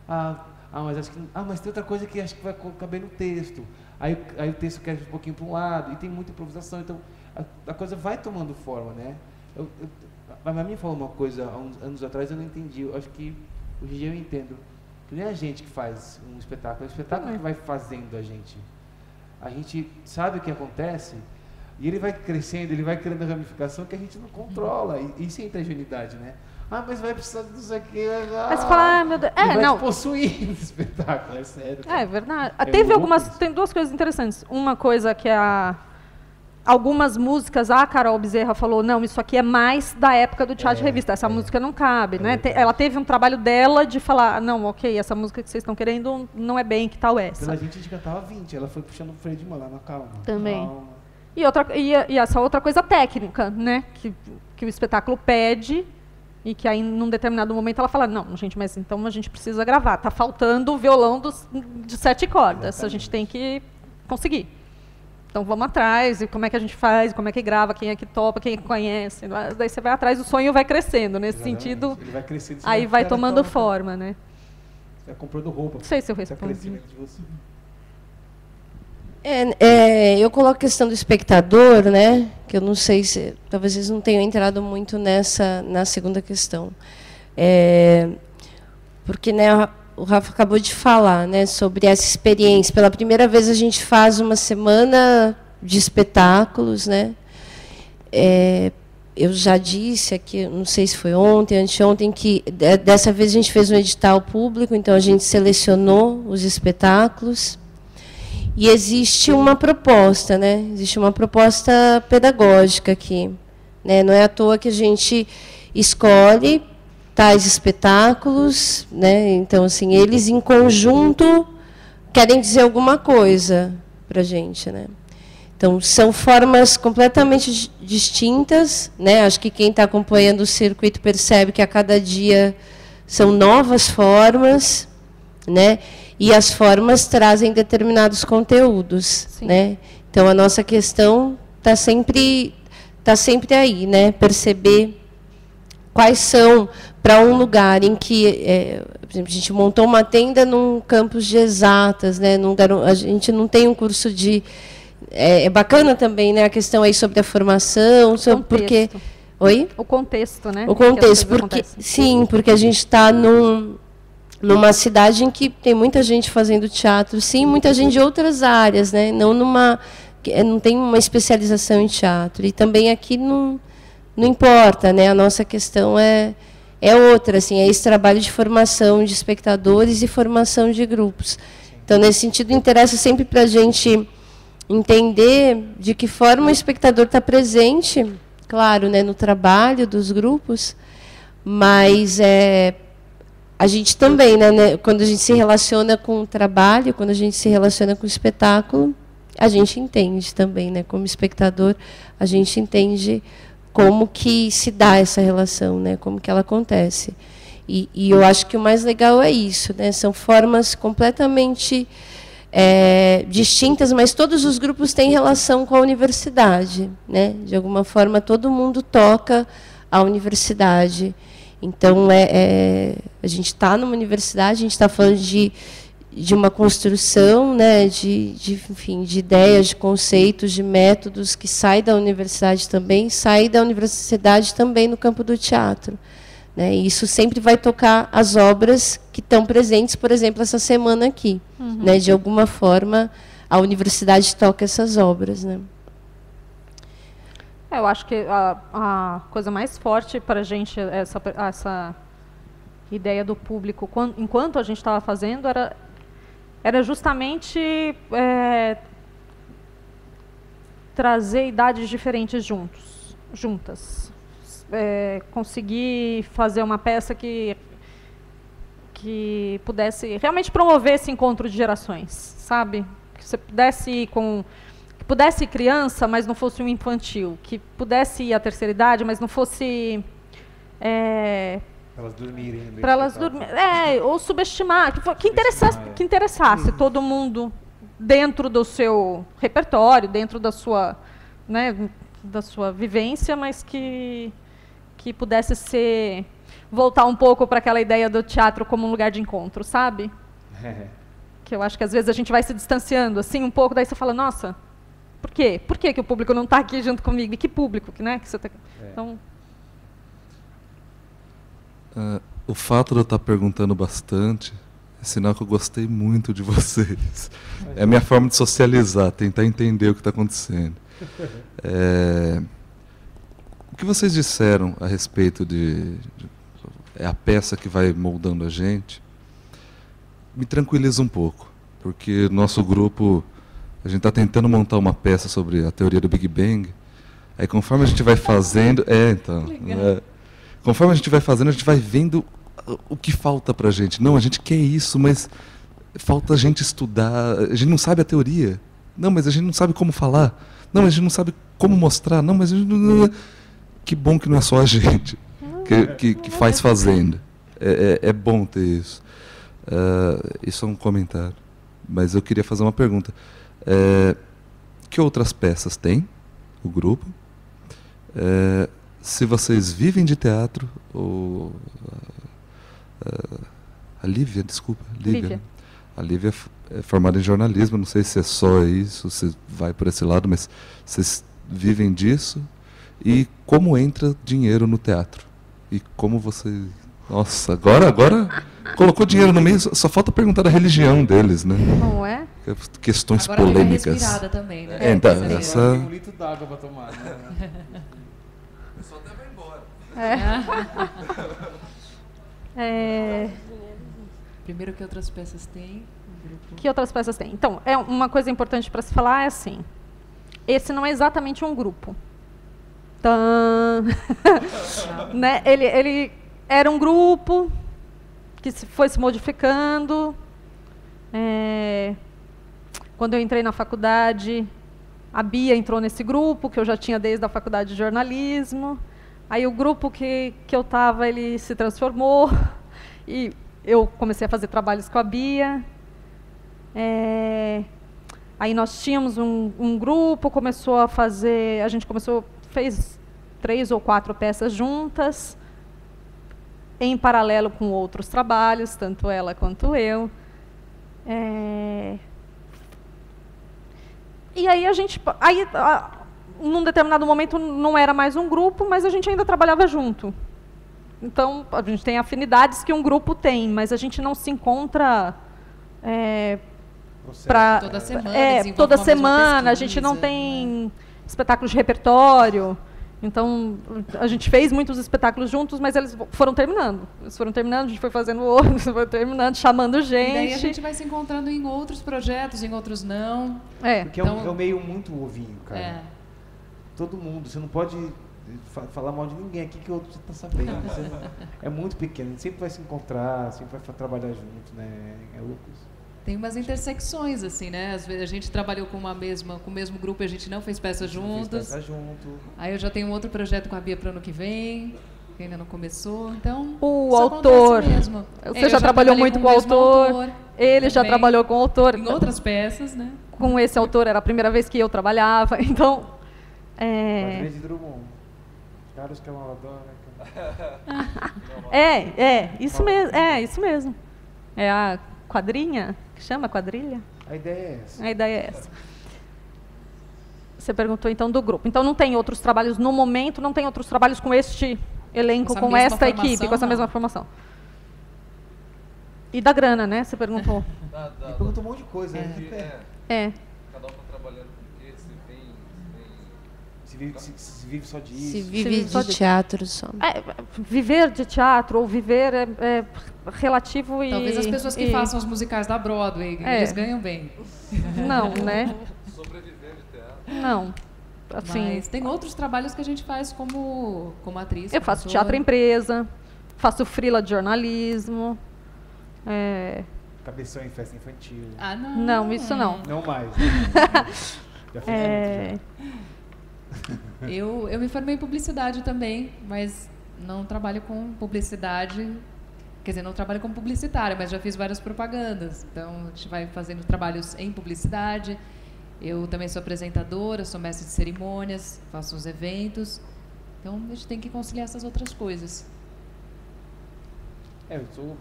Speaker 6: Mas acho que, mas tem outra coisa que acho que vai caber no texto. Aí o texto quer um pouquinho para um lado, e tem muita improvisação, então a coisa vai tomando forma, né? A minha falou uma coisa há uns anos atrás, eu não entendi. Eu acho que hoje em dia eu entendo. Que não é a gente que faz um espetáculo, é o espetáculo que vai fazendo a gente. A gente sabe o que acontece e ele vai crescendo, ele vai criando a ramificação que a gente não controla. E isso é ingenuidade, né? Mas vai precisar disso aqui.
Speaker 2: Mas você fala, meu Deus.
Speaker 6: Vai
Speaker 2: não.
Speaker 6: te possuir no espetáculo, é sério.
Speaker 2: É verdade. Tem 2 coisas interessantes. Uma coisa que algumas músicas, a Carol Bezerra falou, não, isso aqui é mais da época do teatro de revista, essa música não cabe, né? Ela teve um trabalho dela de falar, não, ok, essa música que vocês estão querendo não é bem que tal essa.
Speaker 6: Pela gente cantava 20, ela foi puxando o freio de mão lá na calma.
Speaker 2: Também. Calma. E essa outra coisa técnica, né? Que o espetáculo pede e que aí, num determinado momento, ela fala, não, gente, mas então a gente precisa gravar, tá faltando o violão de 7 cordas, exatamente. A gente tem que conseguir. Então vamos atrás, e como é que a gente faz, como é que grava, quem é que topa, quem é que conhece. Daí você vai atrás, o sonho vai crescendo. Nesse sentido,
Speaker 6: ele vai crescendo,
Speaker 2: aí vai tomando forma, né?
Speaker 6: Você vai comprando roupa.
Speaker 2: Não sei se eu respondi.
Speaker 1: Eu coloco a questão do espectador, né? Que eu não sei se... Talvez vocês não tenham entrado muito na segunda questão. Porque, né... O Rafa acabou de falar, né, sobre essa experiência. Pela primeira vez a gente faz uma semana de espetáculos, né? Eu já disse aqui, não sei se foi ontem, anteontem, que dessa vez a gente fez um edital público, então a gente selecionou os espetáculos. E existe uma proposta, né? Existe uma proposta pedagógica aqui, né? Não é à toa que a gente escolhe tais espetáculos, né? Então, assim, eles em conjunto querem dizer alguma coisa para a gente, né? Então, Então, são formas completamente distintas, né? Acho que quem está acompanhando o circuito percebe que a cada dia são novas formas, né? E as formas trazem determinados conteúdos, né? Então, a nossa questão está sempre aí, né? Perceber quais são, para um lugar em que, por exemplo, a gente montou uma tenda num campus de exatas, né? A gente não tem um curso de... É bacana também, né, a questão aí sobre a formação, porque... Oi?
Speaker 2: O contexto, né?
Speaker 1: O contexto, porque a gente está numa cidade em que tem muita gente fazendo teatro, sim, muita gente de outras áreas, né? Não tem uma especialização em teatro. E também aqui não importa, né? A nossa questão é outra, assim, é esse trabalho de formação de espectadores e formação de grupos. Então, nesse sentido, interessa sempre para a gente entender de que forma o espectador está presente, claro, né, no trabalho dos grupos, mas a gente também, né, quando a gente se relaciona com o trabalho, quando a gente se relaciona com o espetáculo, a gente entende também, né, como espectador, a gente entende como que se dá essa relação, né, como que ela acontece. E eu acho que o mais legal é isso, né, são formas completamente distintas, mas todos os grupos têm relação com a universidade, né? De alguma forma, todo mundo toca a universidade. Então, a gente está numa universidade, a gente está falando de uma construção, né? Enfim, de ideias, de conceitos, de métodos que sai da universidade também, sai da universidade também no campo do teatro. Né? E isso sempre vai tocar as obras que estão presentes, por exemplo, essa semana aqui. Né? De alguma forma, a universidade toca essas obras. Né?
Speaker 2: Eu acho que a coisa mais forte para a gente, essa ideia do público, enquanto a gente estava fazendo, era justamente trazer idades diferentes juntas. Conseguir fazer uma peça que pudesse realmente promover esse encontro de gerações, sabe? Que você pudesse ir que pudesse ir criança, mas não fosse um infantil, que pudesse ir à terceira idade, mas não fosse
Speaker 6: elas dormirem.
Speaker 2: Para elas dormirem, ou subestimar, que interessasse todo mundo dentro do seu repertório, dentro da sua, né, da sua vivência, mas que pudesse voltar um pouco para aquela ideia do teatro como um lugar de encontro, sabe? Que eu acho que às vezes a gente vai se distanciando assim um pouco, daí você fala, nossa, por quê? Por que o público não está aqui junto comigo? E que público, né? Que você tá... Então...
Speaker 7: O fato de eu estar perguntando bastante é sinal que eu gostei muito de vocês. É a minha forma de socializar, tentar entender o que está acontecendo. O que vocês disseram a respeito de a peça que vai moldando a gente me tranquiliza um pouco, porque nosso grupo, a gente está tentando montar uma peça sobre a teoria do Big Bang, aí conforme a gente vai fazendo, conforme a gente vai fazendo, a gente vai vendo o que falta para a gente. Não, a gente quer isso, mas falta a gente estudar, a gente não sabe a teoria, não, mas a gente não sabe como falar, não, mas a gente não sabe como mostrar, não, mas a gente não... Que bom que não é só a gente que faz fazenda. É bom ter isso. Isso é um comentário. Mas eu queria fazer uma pergunta. Que outras peças tem o grupo? Se vocês vivem de teatro, ou a Lívia, desculpa. Lívia. A Lívia é formada em jornalismo, não sei se é só isso, se vai por esse lado, mas vocês vivem disso? E como entra dinheiro no teatro? E como você... Nossa, agora colocou dinheiro no meio, só falta perguntar da religião deles, né?
Speaker 2: Não é?
Speaker 7: Questões
Speaker 10: agora
Speaker 7: polêmicas.
Speaker 10: Agora respirada também, né?
Speaker 7: Então,
Speaker 6: essa... Tem um litro d'água para tomar, né?
Speaker 7: Eu só até vai embora.
Speaker 10: Primeiro, que outras peças tem?
Speaker 2: Que outras peças tem? Então, uma coisa importante para se falar é assim, esse não é exatamente um grupo. Né? Ele era um grupo que foi se modificando. Quando eu entrei na faculdade, A Bia entrou nesse grupo, que eu já tinha desde a faculdade de jornalismo. Aí o grupo que eu estava, ele se transformou. E eu comecei a fazer trabalhos com a Bia. Aí nós tínhamos um grupo, a gente fez 3 ou 4 peças juntas, em paralelo com outros trabalhos, tanto ela quanto eu. E aí num determinado momento não era mais um grupo, mas a gente ainda trabalhava junto. Então, a gente tem afinidades que um grupo tem, mas a gente não se encontra
Speaker 10: toda semana.
Speaker 2: Toda semana, a gente não tem espetáculos de repertório. Então, a gente fez muitos espetáculos juntos, mas eles foram terminando. A gente foi fazendo outros, foi terminando, chamando gente.
Speaker 10: E daí a gente vai se encontrando em outros projetos, em outros não.
Speaker 6: Porque é um meio muito ovinho, cara. Todo mundo, você não pode falar mal de ninguém aqui que o outro está sabendo. É muito pequeno, a gente sempre vai se encontrar, sempre vai trabalhar junto, né? É louco isso.
Speaker 10: Tem umas intersecções, assim, né? Às vezes a gente trabalhou com o mesmo grupo e a gente não fez peça juntos. Aí eu já tenho um outro projeto com a Bia para o ano que vem, que ainda não começou. Então,
Speaker 2: o autor.
Speaker 10: Mesmo.
Speaker 2: Você já trabalhou muito com o autor. Ele já trabalhou com o autor.
Speaker 10: Em outras peças, né?
Speaker 2: Com esse autor era a primeira vez que eu trabalhava. Então.
Speaker 6: Quadrilha de Drummond. Carlos que é uma
Speaker 2: isso mesmo. Isso mesmo. É a quadrinha. Que chama quadrilha?
Speaker 6: A ideia é essa.
Speaker 2: Você perguntou então do grupo. Então não tem outros trabalhos no momento, não tem outros trabalhos com este elenco, com esta equipe, com essa mesma formação. E da grana, né? Você perguntou.
Speaker 6: Ele perguntou um monte de coisa.
Speaker 7: Cada um está trabalhando com o quê? Se vive só disso?
Speaker 1: Se vive de teatro só.
Speaker 2: Viver de teatro ou viver é relativo e...
Speaker 10: Talvez as pessoas que façam os musicais da Broadway, eles ganham bem.
Speaker 2: Não, né?
Speaker 7: Sobreviver de teatro?
Speaker 2: Não. Assim,
Speaker 10: mas tem outros trabalhos que a gente faz como atriz.
Speaker 2: Eu faço teatro empresa, faço freela de jornalismo.
Speaker 6: Cabeção em festa infantil.
Speaker 10: Não.
Speaker 2: Não, isso não.
Speaker 6: Não mais. Já fiz muito.
Speaker 10: Eu me formei em publicidade também, mas não trabalho com publicidade, quer dizer, não trabalho como publicitária, mas já fiz várias propagandas. Então, a gente vai fazendo trabalhos em publicidade. Eu também sou apresentadora, sou mestre de cerimônias, faço os eventos. Então, a gente tem que conciliar essas outras coisas.
Speaker 6: Eu tenho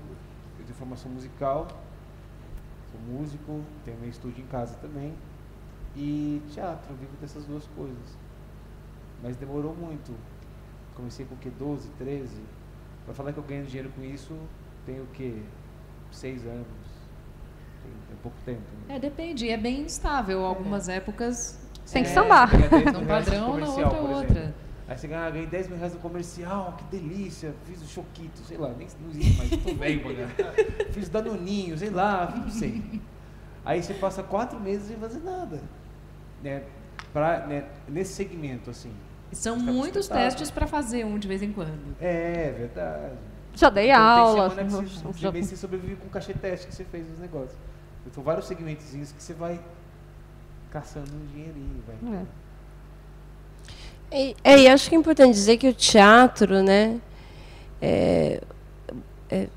Speaker 6: formação musical, sou músico, tenho meu estúdio em casa também. E teatro, eu vivo dessas duas coisas. Mas demorou muito. Comecei com o quê? 12, 13? Para falar que eu ganho dinheiro com isso, tem o quê? 6 anos. Tem pouco tempo. Né?
Speaker 10: Depende. É bem instável. Algumas épocas...
Speaker 2: Tem que sambar.
Speaker 10: Num padrão, na outra.
Speaker 6: Aí você ganhei 10 mil reais no comercial, que delícia. Fiz o Choquito, sei lá, nem não existe mais, eu tô velho, mano. Fiz o Danoninho, sei lá, não sei. Aí você passa 4 meses sem fazer nada. Nesse segmento, assim.
Speaker 10: E são muitos testes para fazer de vez em quando.
Speaker 6: É verdade.
Speaker 2: Já dei aula.
Speaker 6: Você sobrevive com o cachê teste que você fez nos negócios. Então, vários segmentozinhos que você vai caçando um dinheirinho.
Speaker 1: E acho que é importante dizer que o teatro, né,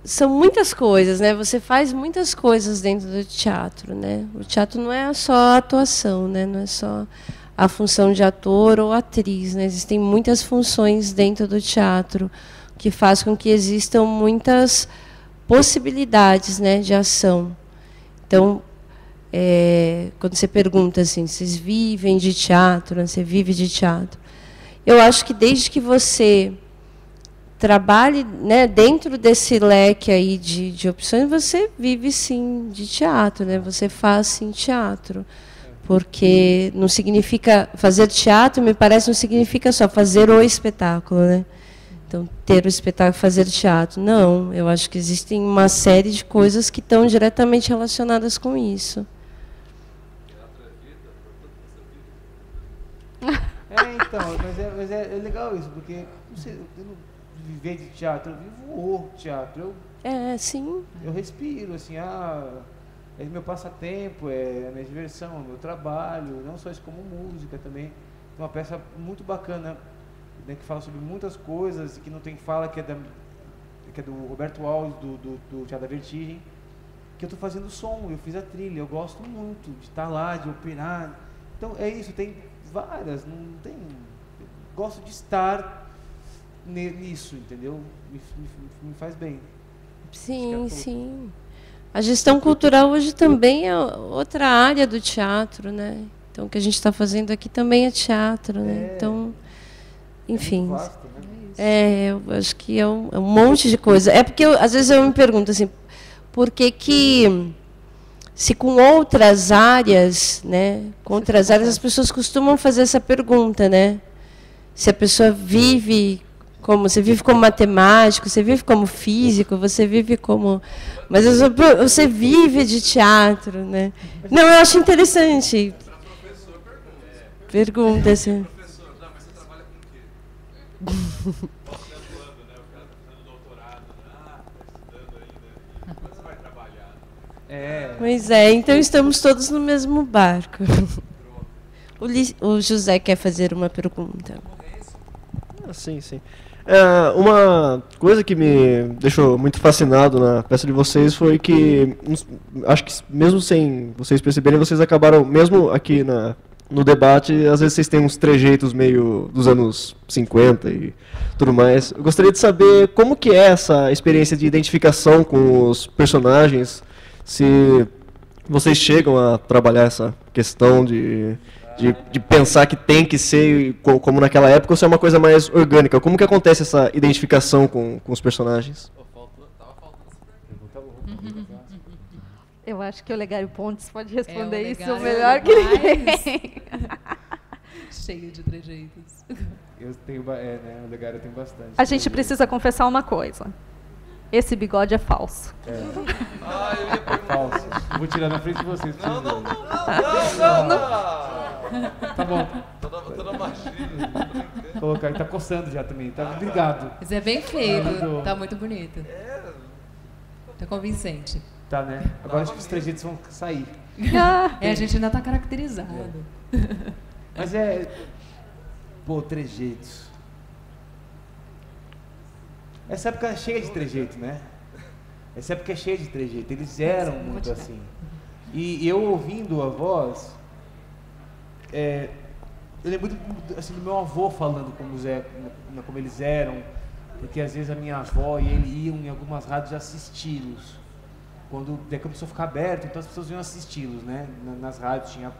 Speaker 1: são muitas coisas, né? Você faz muitas coisas dentro do teatro, né? O teatro não é só a atuação, né? Não é só a função de ator ou atriz, né? Existem muitas funções dentro do teatro que faz com que existam muitas possibilidades, né, de ação. Então, quando você pergunta assim, vocês vivem de teatro, né? Você vive de teatro? Eu acho que desde que você trabalhe, né, dentro desse leque aí de opções, você vive sim de teatro, né? Você faz sim teatro. Porque não significa fazer teatro, me parece, não significa só fazer o espetáculo, né? Então, ter o espetáculo, fazer teatro. Não, eu acho que existem uma série de coisas que estão diretamente relacionadas com isso.
Speaker 6: Então, mas é legal isso, porque eu não viver de teatro, eu vivo o teatro.
Speaker 1: Sim.
Speaker 6: Eu respiro, assim, é meu passatempo, é a minha diversão, é o meu trabalho, não só isso como música também. É uma peça muito bacana, né, que fala sobre muitas coisas e que não tem fala, que é do Roberto Alves, do Teatro da Vertigem, que eu estou fazendo som, eu fiz a trilha, eu gosto muito de estar lá, de operar. Então é isso, tem várias, não tem... Gosto de estar nisso, entendeu? Me faz bem.
Speaker 1: Sim, sim. A gestão cultural hoje também é outra área do teatro, né? Então, o que a gente está fazendo aqui também é teatro, né? Então, enfim.
Speaker 6: Vasto, né?
Speaker 1: Eu acho que é um monte de coisa. É porque, às vezes, eu me pergunto assim, por que se com outras áreas, né? Com outras áreas, as pessoas costumam fazer essa pergunta, né? Se a pessoa vive como... Você vive como matemático, você vive como físico, você vive como... Mas você vive de teatro, né? Não, eu acho interessante. Pergunta assim.
Speaker 7: Professor, não, mas você trabalha com o quê?
Speaker 1: Pois é, então estamos todos no mesmo barco. O José quer fazer uma pergunta.
Speaker 8: Sim, sim. Uma coisa que me deixou muito fascinado na peça de vocês foi que, acho que mesmo sem vocês perceberem, vocês acabaram, mesmo aqui no debate, às vezes vocês têm uns trejeitos meio dos anos 50 e tudo mais. Eu gostaria de saber como que é essa experiência de identificação com os personagens, se vocês chegam a trabalhar essa questão de pensar que tem que ser como naquela época, ou se é uma coisa mais orgânica. Como que acontece essa identificação com os personagens?
Speaker 2: Eu acho que o Olegário Pontes pode responder
Speaker 10: o
Speaker 2: isso
Speaker 10: Olegário
Speaker 2: melhor que ninguém.
Speaker 10: Cheio de trejeitos.
Speaker 6: Eu tenho, né, o Olegário tem bastante.
Speaker 2: A gente precisa confessar uma coisa. Esse bigode é falso.
Speaker 6: É falso. Eu vou tirar na frente de vocês.
Speaker 7: Não.
Speaker 6: Tá bom.
Speaker 7: Toda magia.
Speaker 6: Colocar, ele tá coçando já também, tá ligado.
Speaker 10: Mas é bem feito, tá muito bonito. Tá convincente.
Speaker 6: Tá, né? Agora acho que os trejeitos vão sair.
Speaker 10: A gente ainda tá caracterizado.
Speaker 6: Mas pô, trejeitos. Essa época é cheia de trejeito, né? Essa época é cheia de trejeito. Eles eram muito assim. E eu ouvindo a voz, eu lembro assim, do meu avô falando como eles eram, porque às vezes a minha avó e ele iam em algumas rádios assisti-los. Quando começou a ficar aberto, então as pessoas iam assisti-los, né? Nas rádios tinha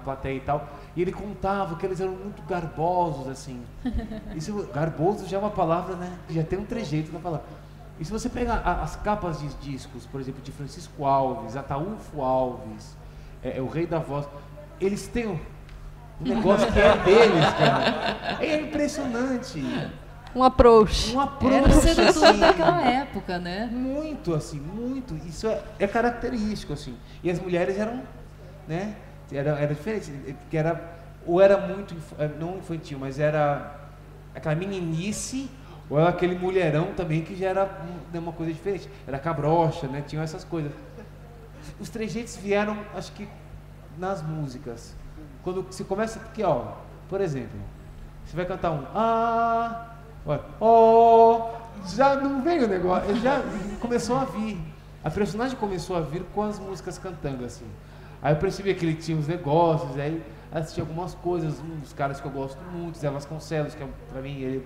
Speaker 6: plateia e tal. E ele contava que eles eram muito garbosos, assim. Isso, garboso já é uma palavra, né? Que já tem um trejeito na palavra. E se você pegar as capas de discos, por exemplo, de Francisco Alves, Ataúfo Alves, o Rei da Voz, eles têm um negócio que é deles, cara. É impressionante.
Speaker 2: Um approach.
Speaker 10: Era o sedutor daquela época, né?
Speaker 6: Muito, assim, muito. Isso é característico, assim. E as mulheres eram, né? Era diferente. Que ou era muito, não infantil, mas era aquela meninice, ou era aquele mulherão também, que já era uma coisa diferente. Era cabrocha, né? Tinham essas coisas. Os trejeitos vieram, acho que, nas músicas. Quando você começa aqui, ó, por exemplo, você vai cantar já não veio o negócio, já começou a vir. A personagem começou a vir com as músicas cantando, assim. Aí eu percebi que ele tinha os negócios, aí assisti algumas coisas, dos caras que eu gosto muito, Zé Vasconcelos, que pra mim, ele,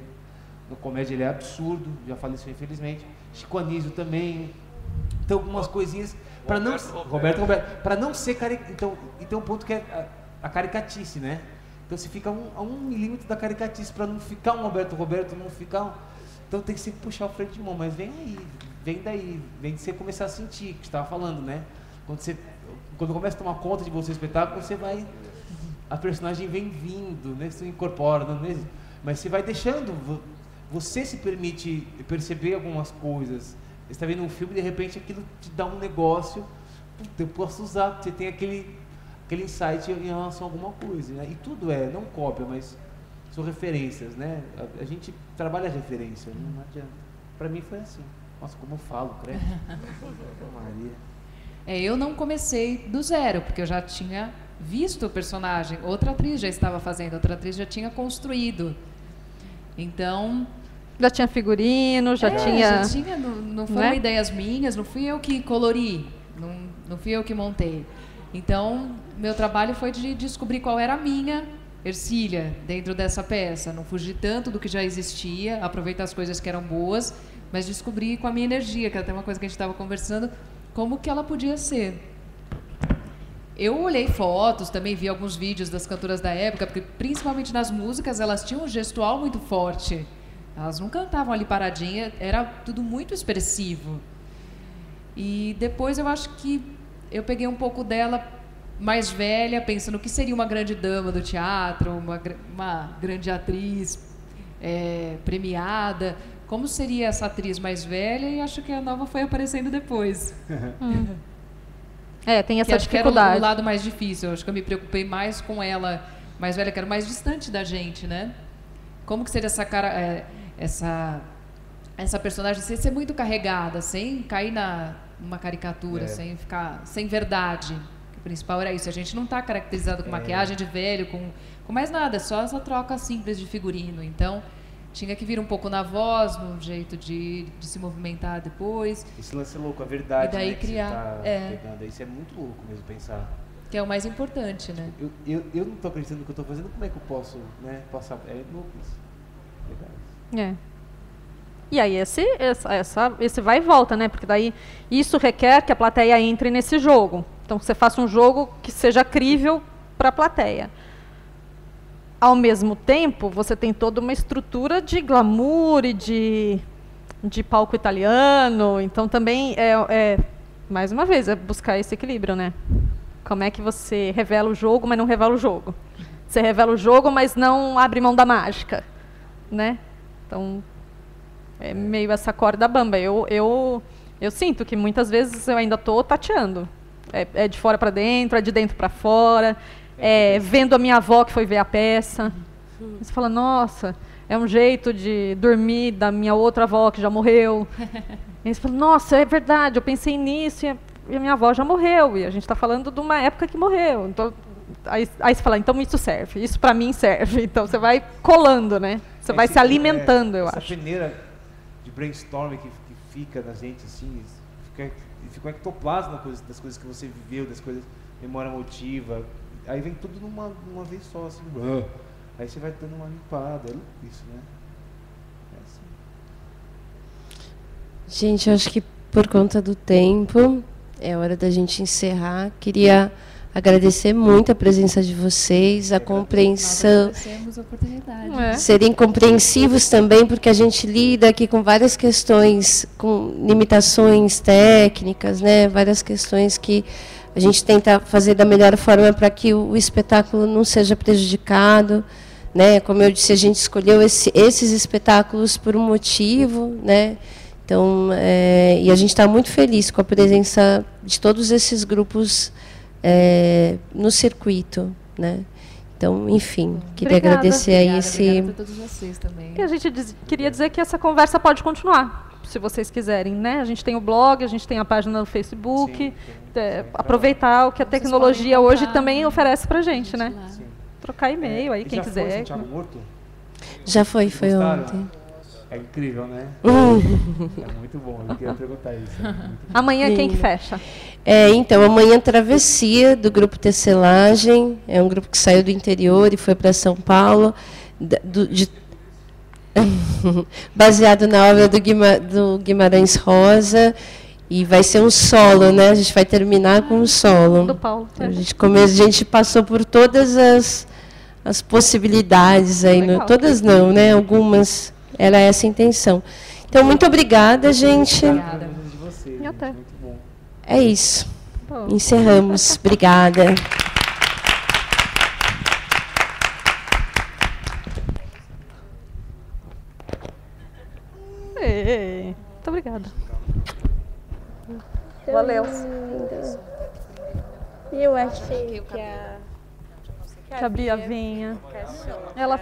Speaker 6: no comédia, ele é absurdo, já faleceu infelizmente. Chico Anísio também. Então, algumas coisinhas, para não... Roberto, para não ser então um ponto que é a caricatice, né? Então você fica a um milímetro da caricatice para não ficar um Roberto, não ficar... Então tem que sempre puxar o freio de mão, mas vem daí, vem de você começar a sentir, que você estava falando, né? Quando começa a tomar conta de você o espetáculo, você vai... A personagem vem vindo, né? Você incorpora, não é? Mas você vai deixando, você se permite perceber algumas coisas. Você está vendo um filme e de repente aquilo te dá um negócio, eu posso usar, você tem aquele insight em relação a alguma coisa, né? E tudo não cópia, mas são referências, né? A gente trabalha a referência, não adianta. Para mim foi assim. Nossa, como eu falo, credo. Maria.
Speaker 10: Eu não comecei do zero, porque eu já tinha visto o personagem, outra atriz já estava fazendo, outra atriz já tinha construído. Então...
Speaker 2: Já tinha figurino, já tinha...
Speaker 10: Não foram ideias minhas, não fui eu que colori, não fui eu que montei. Então, meu trabalho foi de descobrir qual era a minha Ercília dentro dessa peça. Não fugir tanto do que já existia, aproveitar as coisas que eram boas, mas descobrir com a minha energia, que é até uma coisa que a gente estava conversando, como que ela podia ser. Eu olhei fotos, também vi alguns vídeos das cantoras da época, porque principalmente nas músicas elas tinham um gestual muito forte. Elas não cantavam ali paradinha, era tudo muito expressivo. E depois eu acho que eu peguei um pouco dela mais velha, pensando o que seria uma grande dama do teatro, uma grande atriz premiada. Como seria essa atriz mais velha? E acho que a nova foi aparecendo depois.
Speaker 2: Tem essa
Speaker 10: acho
Speaker 2: dificuldade.
Speaker 10: Que era o lado mais difícil. Eu acho que eu me preocupei mais com ela mais velha, que era mais distante da gente, né? Como que seria essa cara, essa personagem sem ser muito carregada, sem cair numa caricatura, sem ficar sem verdade. O principal era isso. A gente não está caracterizado com maquiagem de velho, com mais nada. É só essa troca simples de figurino. Então tinha que vir um pouco na voz, no jeito de se movimentar depois.
Speaker 6: Esse lance é louco, a verdade,
Speaker 10: e daí
Speaker 6: né,
Speaker 10: criar,
Speaker 6: que você tá pegando. Isso é muito louco mesmo pensar.
Speaker 10: Que é o mais importante, né?
Speaker 6: Eu não estou acreditando no que eu estou fazendo, como é que eu posso, né, passar? É louco isso. Verdade.
Speaker 2: E aí esse vai e volta, né? Porque daí isso requer que a plateia entre nesse jogo. Então você faça um jogo que seja crível para a plateia. Ao mesmo tempo, você tem toda uma estrutura de glamour e de palco italiano. Então também mais uma vez, é buscar esse equilíbrio, né? Como é que você revela o jogo, mas não revela o jogo? Você revela o jogo, mas não abre mão da mágica, né? Então, é meio essa corda bamba. Eu sinto que muitas vezes eu ainda estou tateando. É de fora para dentro, é de dentro para fora. Vendo a minha avó que foi ver a peça. Você fala, nossa, é um jeito de dormir da minha outra avó que já morreu. E você fala, nossa, é verdade, eu pensei nisso e a minha avó já morreu. E a gente está falando de uma época que morreu. Então, aí você fala, então isso serve, isso para mim serve. Então você vai colando, né? Você vai se alimentando, eu acho.
Speaker 6: Essa peneira de brainstorming que fica na gente, assim, fica um ectoplasma das coisas que você viveu, das coisas, memória emotiva. Aí vem tudo numa vez só, assim. Aí você vai dando uma limpada, isso, né? Assim.
Speaker 1: Gente, eu acho que por conta do tempo, é hora da gente encerrar. Queria agradecer muito a presença de vocês, a compreensão.
Speaker 10: Nós agradecemos a oportunidade.
Speaker 1: Serem compreensivos também, porque a gente lida aqui com várias questões, com limitações técnicas, né? Várias questões que a gente tenta fazer da melhor forma para que o espetáculo não seja prejudicado, né? Como eu disse, a gente escolheu esses espetáculos por um motivo, né? Então, e a gente está muito feliz com a presença de todos esses grupos no circuito, né? Então, enfim, queria agradecer aí
Speaker 10: Obrigada a todos vocês também.
Speaker 2: E a gente queria dizer que essa conversa pode continuar, se vocês quiserem, né? A gente tem o blog, a gente tem a página no Facebook. Aproveitar o que a tecnologia hoje também oferece pra gente, né? Sim. Trocar e-mail aí, quem quiser.
Speaker 6: Foi Santiago Morto?
Speaker 1: Já foi ontem.
Speaker 6: É incrível, né? É muito bom, eu queria perguntar isso.
Speaker 2: Amanhã quem que fecha?
Speaker 1: Então, amanhã Travessia, do grupo Tecelagem. É um grupo que saiu do interior e foi para São Paulo. Baseado na obra do Guimarães Rosa. E vai ser um solo, né? A gente vai terminar com um solo.
Speaker 2: Do Paulo.
Speaker 1: A gente passou por todas as possibilidades aí. Todas não, né? Algumas. Era essa a intenção. Então, muito obrigada, gente.
Speaker 10: Obrigada.
Speaker 2: E até.
Speaker 1: É isso. Encerramos. Obrigada.
Speaker 2: Muito obrigada. Valeu.
Speaker 1: E eu achei que a
Speaker 2: Bia vinha. Ela